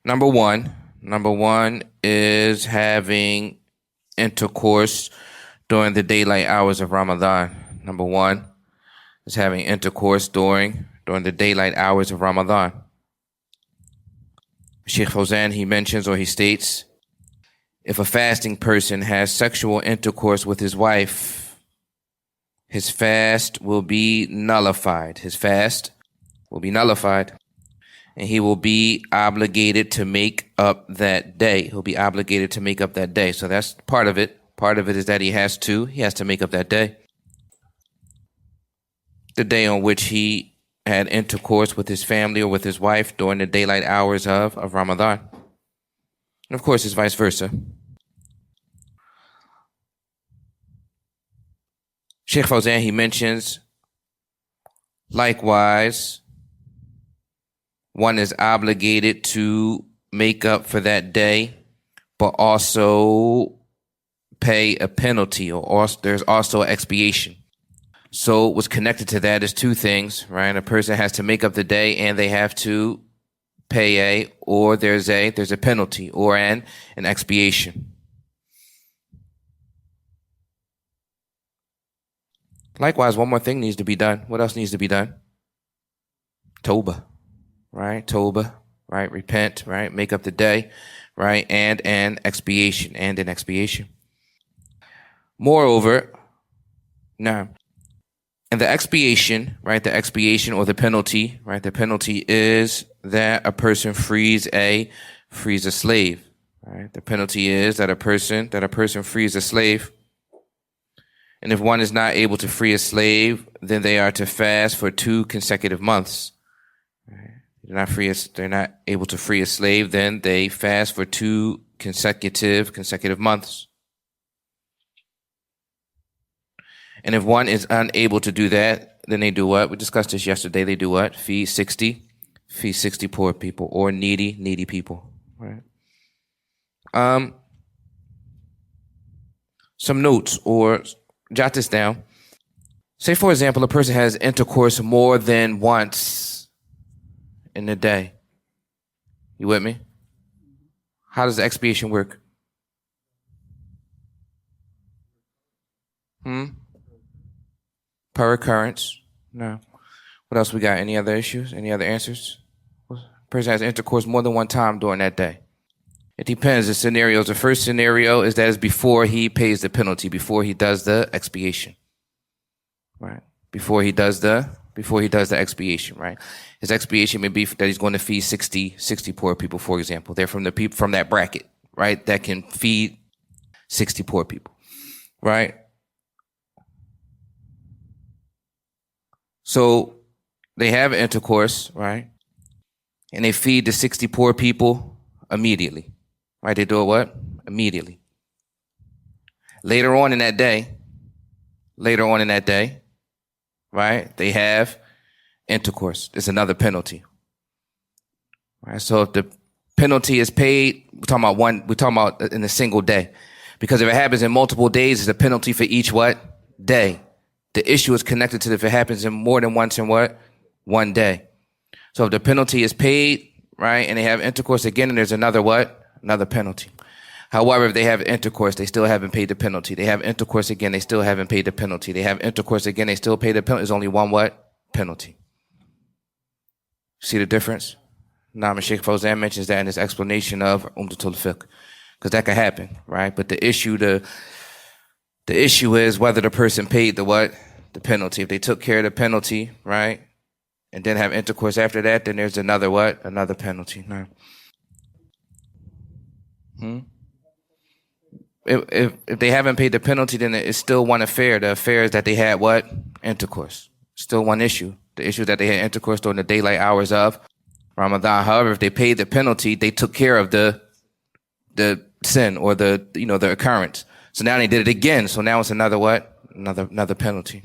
Number one is having intercourse during the daylight hours of Ramadan. Number one is having intercourse during the daylight hours of Ramadan. Sheikh Fawzan, he mentions or he states, if a fasting person has sexual intercourse with his wife, his fast will be nullified. His fast will be nullified. And he will be obligated to make up that day. He'll be obligated to make up that day. So that's part of it. Part of it is that he has to make up that day. The day on which he had intercourse with his family or with his wife during the daylight hours of Ramadan. And of course, it's vice versa. Sheikh Fawzan, he mentions, likewise, one is obligated to make up for that day, but also pay a penalty, or there's also expiation. So what's connected to that is two things, right? A person has to make up the day and they have to pay there's a penalty or an expiation. Likewise, one more thing needs to be done. What else needs to be done? Tawbah. Right? Tawbah, right? Repent, right? Make up the day, right? And an expiation, Moreover, now, and the expiation, right? The expiation or the penalty, right? The penalty is that a person frees a slave, right? The penalty is that a person frees a slave. And if one is not able to free a slave, then they are to fast for 2 consecutive months. They're not able to free a slave, then they fast for 2 consecutive months. And if one is unable to do that, then they do what? We discussed this yesterday. They do what? Feed 60 poor people or needy people. Right? Some notes, or jot this down. Say, for example, a person has intercourse more than once in the day. You with me? How does the expiation work? Per occurrence. No. What else we got? Any other issues? Any other answers? Person has intercourse more than one time during that day. It depends. The scenarios. The first scenario is that it's before he pays the penalty, before he does the expiation. Right? Before he does the expiation, right? His expiation may be that he's going to feed 60 poor people, for example. They're from the people from that bracket, right? That can feed 60 poor people, right? So they have intercourse, right? And they feed the 60 poor people immediately, right? They do it what? Immediately. Later on in that day, right? They have intercourse. It's another penalty. Right? So if the penalty is paid, we're talking about in a single day. Because if it happens in multiple days, it's a penalty for each what? Day. The issue is connected to if it happens in more than once in what? One day. So if the penalty is paid, right, and they have intercourse again, and there's another what? Another penalty. However, if they have intercourse, they still haven't paid the penalty. They have intercourse again, they still haven't paid the penalty. They have intercourse again, they still pay the penalty. There's only one what? Penalty. See the difference? Sheikh Fawzan mentions that in his explanation of Umdatul Fiqh. Because that could happen, right? But the issue is whether the person paid the what? The penalty. If they took care of the penalty, right? And then have intercourse after that, then there's another what? Another penalty. No. If they haven't paid the penalty, then it's still one affair. The affair is that they had what? Intercourse. Still one issue. The issue is that they had intercourse during the daylight hours of Ramadan. However, if they paid the penalty, they took care of the sin or the occurrence. So now they did it again. So now it's another what? Another penalty.